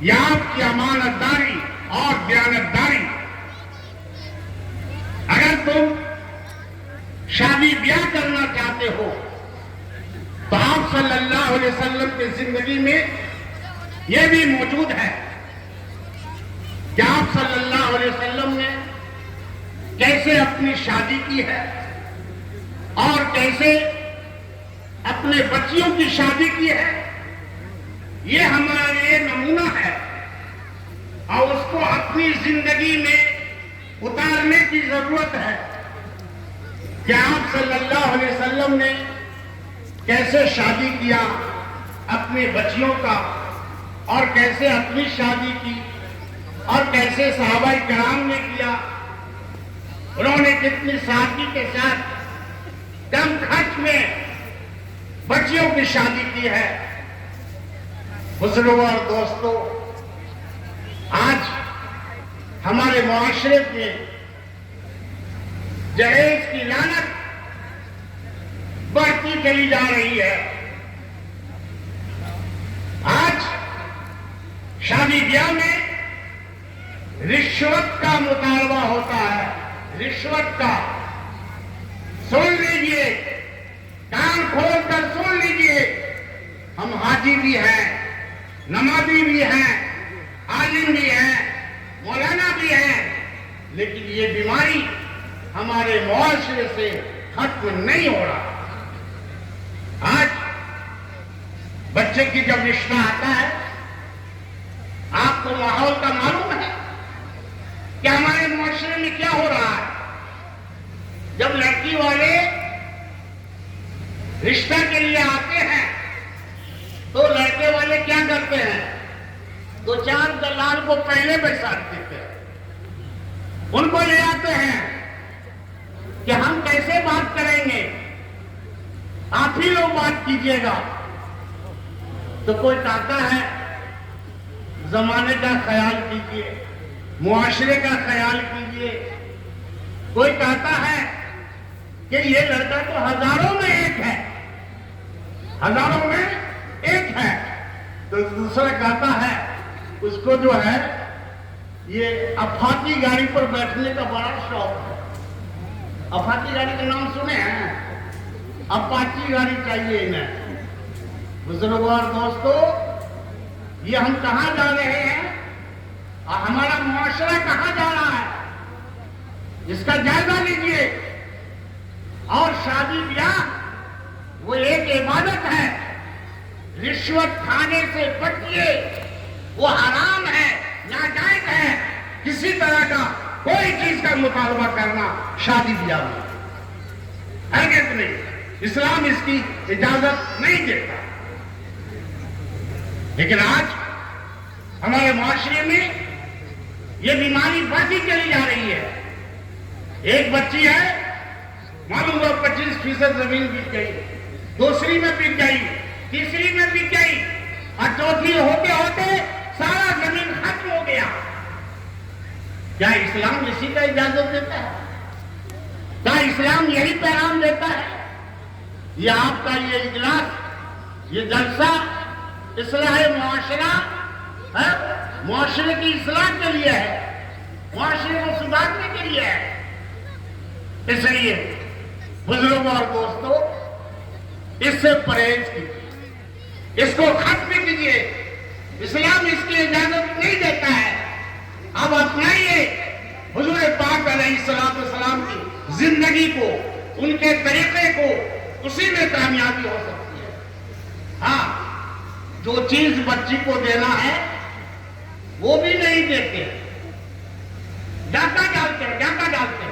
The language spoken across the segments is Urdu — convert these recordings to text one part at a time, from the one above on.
یا آپ کی امانت داری اور دیانت داری. اگر تم شادی بیاہ کرنا چاہتے ہو تو آپ صلی اللہ علیہ وسلم کی زندگی میں یہ بھی موجود ہے کہ آپ صلی اللہ علیہ وسلم نے کیسے اپنی شادی کی ہے اور کیسے اپنے بچیوں کی شادی کی ہے. یہ ہمارے لیے نمونہ ہے اور اس کو اپنی زندگی میں اتارنے کی ضرورت ہے کہ آپ صلی اللہ علیہ وسلم نے کیسے شادی کیا اپنی بچیوں کا اور کیسے اپنی شادی کی اور کیسے صحابہ کرام نے کیا. انہوں نے کتنی سادگی کے ساتھ کم خرچ میں بچیوں کی شادی کی ہے. بزرگوں اور دوستوں، آج ہمارے معاشرے میں جہیز کی لعنت بڑھتی چلی جا رہی ہے. آج شادی بیاہ میں رشوت کا مطالبہ ہوتا ہے. رشوت کا. سن لیجئے، کان کھول کر سن لیجئے. ہم حاجی بھی ہیں، نمازی بھی ہیں، عالم بھی ہیں، مولانا بھی ہیں، لیکن یہ بیماری ہمارے معاشرے سے ختم نہیں ہو رہا. آج بچے کی جب رشتہ آتا ہے، آپ کو ماحول کا معلوم ہے کہ ہمارے معاشرے میں کیا ہو رہا ہے. جب لڑکی والے رشتہ کے لیے آتے ہیں تو لڑکے والے کیا کرتے ہیں؟ دو چار دلال کو پہلے بیٹھا دیتے ہیں، ان کو لے آتے ہیں کہ ہم کیسے بات کریں گے، آپ ہی لوگ بات کیجئے گا. تو کوئی کہتا ہے زمانے کا خیال کیجئے، معاشرے کا خیال کیجئے. کوئی کہتا ہے کہ یہ لڑکا تو ہزاروں میں ایک ہے، ہزاروں میں ایک ہے. تو دوسرا کہتا ہے اس کو جو ہے یہ افاقی گاڑی پر بیٹھنے کا بڑا شوق ہے. افاقی گاڑی کا نام سنے ہیں؟ اپاچی گاڑی چاہیے انہیں. بزرگوں اور دوستوں، یہ ہم کہاں جا رہے ہیں اور ہمارا معاشرہ کہاں جا رہا ہے، اس کا جائزہ لیجئے. اور شادی بیاہ وہ ایک عبادت ہے. رشوت کھانے سے بچیے، وہ حرام ہے، ناجائز ہے. کسی طرح کا کوئی چیز کا مطالبہ کرنا شادی بیاہ میں ہرگز نہیں. اسلام اس کی اجازت نہیں دیتا. لیکن آج ہمارے معاشرے میں یہ بیماری بڑھتی چلی جا رہی ہے. ایک بچی ہے، معلوم ہوا 25% زمین بک گئی، دوسری میں بک گئی، تیسری میں بک گئی، اور چوتھی ہوتے ہوتے سارا زمین ختم ہو گیا. کیا اسلام اسی کا اجازت دیتا ہے؟ کیا اسلام یہی پیغام دیتا ہے؟ یہ آپ کا یہ اجلاس، یہ جلسہ اصلاح معاشرہ ہے، معاشرے کی اصلاح کے لیے ہے، معاشرے کو سدھارنے کے لیے ہے. اس لیے بزرگوں اور دوستوں، اس سے پرہیز کیجیے، اس کو ختم کیجیے. اسلام اس کی اجازت نہیں دیتا ہے. اب اپنائیے حضور پاک علیہ السلام کی زندگی کو، ان کے طریقے کو، اسی میں کامیابی ہو سکتی ہے. ہاں، جو چیز بچی کو دینا ہے وہ بھی نہیں دیتے، ڈاکہ ڈالتے ہیں، ڈاکہ ڈالتے ہیں.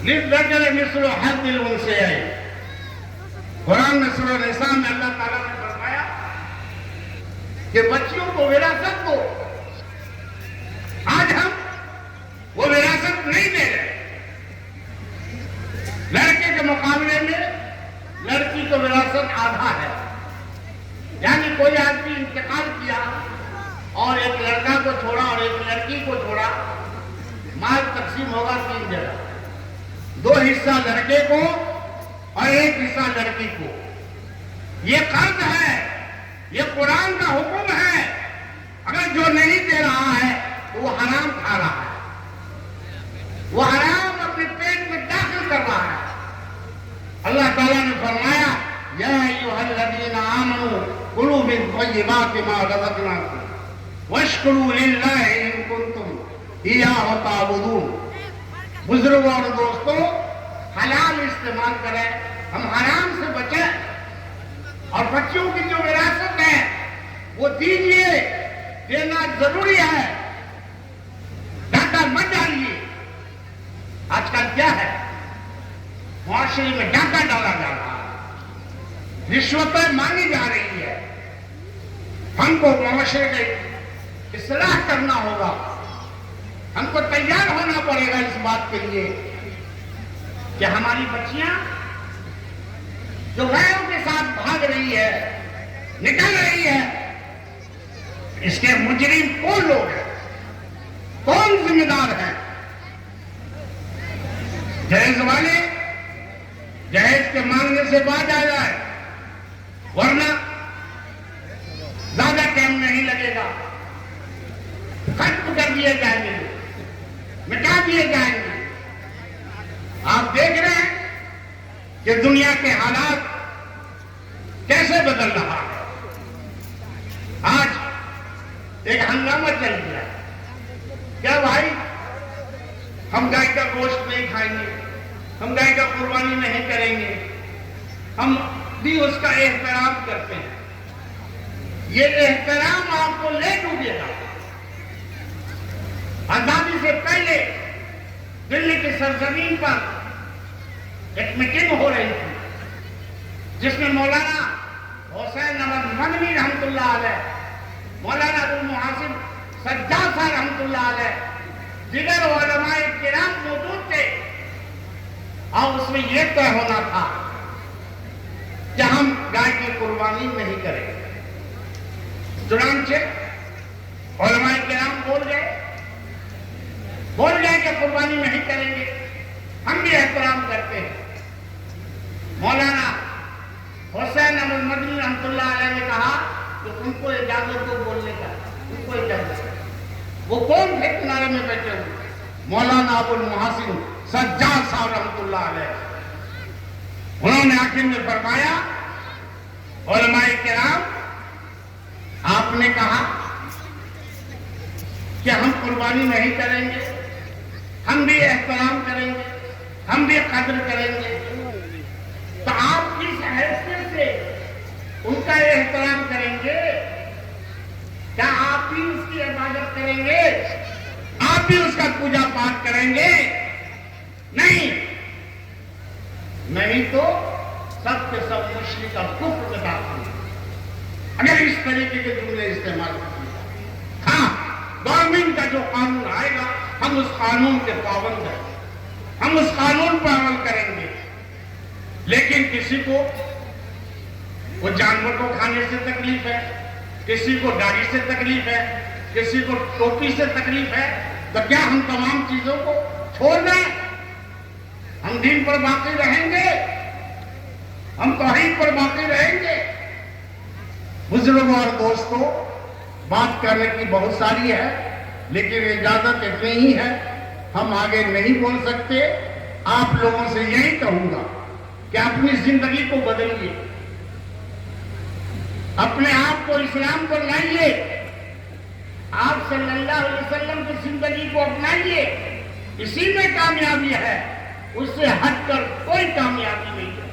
مثل حظ الانثیین، قرآن میں سورہ نساء میں اللہ تعالیٰ نے فرمایا کہ بچیوں کو وراثت دو. آج ہم وہ وراثت نہیں دے رہے. لڑکے کے مقابلے میں لڑکی کو وراثت آدھا ہے. یعنی کوئی آدمی انتقال کیا اور ایک لڑکا کو چھوڑا اور ایک لڑکی کو چھوڑا، مال تقسیم ہوگا 3 جگہ، 2 حصہ لڑکے کو اور 1 حصہ لڑکی کو. یہ قرض ہے یہ قرآن کا حکم ہے. اگر جو نہیں دے رہا ہے تو وہ حرام کھا رہا ہے, وہ حرام اپنے پیٹ میں داخل کر رہا ہے. اللہ تعالیٰ نے فرمایا یا ایھا الذین آمنوا کلوا من طیبات ما رزقناکم واشکروا للہ ان کنتم ایاہ تعبدون. بزرگوں اور دوستوں, حلال استعمال کریں, ہم حرام سے بچیں, اور بچوں کی جو وراثت ہے وہ دیجیے, دینا ضروری ہے. ڈاکہ مت ڈالیے. آج کل کیا ہے, معاشرے میں ڈاکہ ڈالا جا رہا ہے, رشوتیں مانگی جا رہی ہے. ہم کو معاشرے کی اصلاح کرنا ہوگا, ہم کو تیار ہونا پڑے گا اس بات کے لیے کہ ہماری بچیاں جو غیروں کے ساتھ بھاگ رہی ہے, نکل رہی ہے, اس کے مجرم کون لوگ ہیں, کون ذمہ دار ہیں؟ جہیز والے جہیز کے مانگنے سے باز آ جائے, ورنہ زیادہ ٹائم نہیں لگے گا, ختم کر دیے جائیں گے, مٹا دیے جائیں گے. آپ دیکھ رہے ہیں کہ دنیا کے حالات کیسے بدل رہا ہے. آج ایک ہنگامہ چل گیا, کیا بھائی ہم گائے کا گوشت نہیں کھائیں گے, ہم گائے کا قربانی نہیں کریں گے, ہم بھی اس کا احترام کرتے ہیں. یہ احترام آپ کو لے ڈوبے گا. آزادی سے پہلے دلی کی سرزمین پر ایک میٹنگ ہو رہی تھی جس میں مولانا حسین احمد مدنی رحمۃ اللہ علیہ, مولانا ابو المحاسب سجاد صاحب رحمۃ اللہ علیہ, دیگر علماء کرام موجود تھے, اور اس میں یہ طے ہونا تھا کہ ہم گائے کی قربانی نہیں کریں گے. چنانچہ علماء کرام بول گئے کہ قربانی نہیں کریں گے, ہم بھی احترام کرتے ہیں. مولانا حسین احمد مدنی رحمۃ اللہ علیہ نے کہا کہ ان کو اجازت دو بولنے کا, ان کو اجازت. وہ کون تھے کنارے میں بیٹھے ہوئے؟ مولانا ابو المحاسن سجاد صاحب رحمۃ اللہ علیہ. انہوں نے آخر میں فرمایا علماء کرام, آپ نے کہا کہ ہم قربانی نہیں کریں گے, ہم بھی احترام کریں گے, ہم بھی قدر کریں گے, تو آپ کس حیثیت سے ان کا احترام کریں گے؟ کیا آپ بھی اس کی عبادت کریں گے؟ آپ بھی اس کا پوجا پاٹ کریں گے؟ نہیں, نہیں تو سب کے سب مشرک اور کفر میں داخل ہیں اگر اس طریقے کے جملے استعمال کریں. ہاں, گورنمنٹ کا جو قانون آئے گا ہم اس قانون کے پابند ہیں, ہم اس قانون پر عمل کریں گے. لیکن کسی کو وہ جانور کو کھانے سے تکلیف ہے, کسی کو داڑھی سے تکلیف ہے, کسی کو ٹوپی سے تکلیف ہے, تو کیا ہم تمام چیزوں کو چھوڑ دیں؟ ہم دین پر باقی رہیں گے, ہم توحید پر باقی رہیں گے. بزرگوں اور دوستوں, بات کرنے کی بہت ساری ہے, لیکن اجازت اتنی ہی ہے, ہم آگے نہیں بول سکتے. آپ لوگوں سے یہی کہوں گا کہ اپنی زندگی کو بدلیے, اپنے آپ کو اسلام کو لائیے, آپ صلی اللہ علیہ وسلم کی زندگی کو اپنائیے. اسی میں کامیابی ہے, اس سے ہٹ کر کوئی کامیابی نہیں ہے.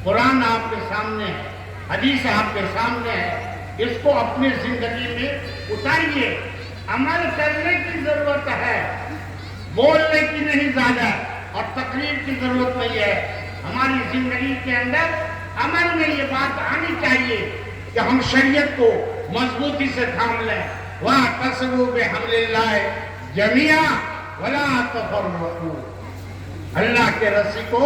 قرآن آپ کے سامنے ہے, حدیث آپ کے سامنے ہے, اس کو اپنی زندگی میں اتاریے. عمل کرنے کی ضرورت ہے, بولنے کی نہیں زیادہ, اور تقریر کی ضرورت نہیں ہے. ہماری زندگی کے اندر عمل میں یہ بات آنی چاہیے کہ ہم شریعت کو مضبوطی سے تھام لیں. وَاعْتَصِمُوا بِحَبْلِ اللَّهِ جَمِيعًا وَلَا تَفَرَّقُوا. اللہ کے رسی کو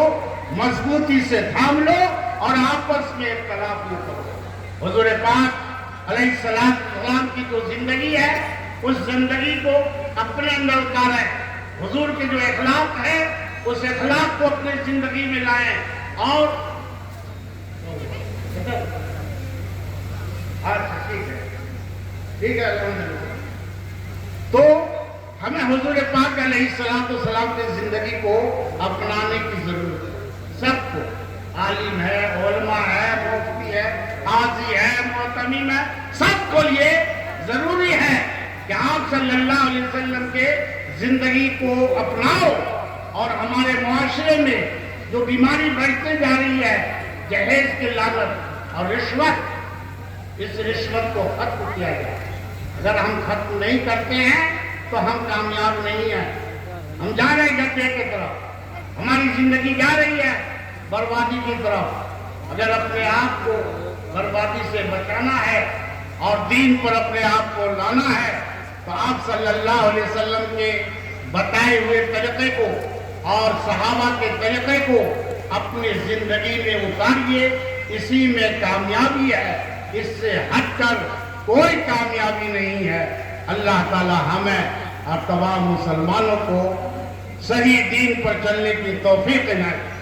مضبوطی سے تھام لو اور آپس میں اختلاف نہ کرو. حضور پاک علیہ السلام کی جو زندگی ہے اس زندگی کو اپنے اندر اتاریں. حضور کے جو اخلاق ہے اس اخلاق کو اپنے زندگی میں لائیں. اور ٹھیک ہے الحمدللہ. تو ہمیں حضور پاک علیہ السلام کی زندگی کو اپنانے کی ضرورت ہے. سب کو، عالم ہے، علماء ہے، مفتی ہے، قاضی ہے، معتمم ہے، سب کو یہ ضروری ہے کہ آپ صلی اللہ علیہ وسلم کے زندگی کو اپناؤ. اور ہمارے معاشرے میں جو بیماری بڑھتے جا رہی ہے، جہیز کی لعنت اور رشوت، اس رشوت کو ختم کیا جائے. اگر ہم ختم نہیں کرتے ہیں تو ہم کامیاب نہیں ہیں. ہم جا رہے ہیں گڈھے کی طرف، ہماری زندگی جا رہی ہے بربادی کی طرف. اگر اپنے آپ کو بربادی سے بچانا ہے اور دین پر اپنے آپ کو لانا ہے تو آپ صلی اللہ علیہ وسلم کے بتائے ہوئے طریقے کو اور صحابہ کے طریقے کو اپنی زندگی میں اتاریے. اسی میں کامیابی ہے، اس سے ہٹ کر کوئی کامیابی نہیں ہے. اللہ تعالی ہمیں اور تمام مسلمانوں کو صحیح دین پر چلنے کی توفیق عنایت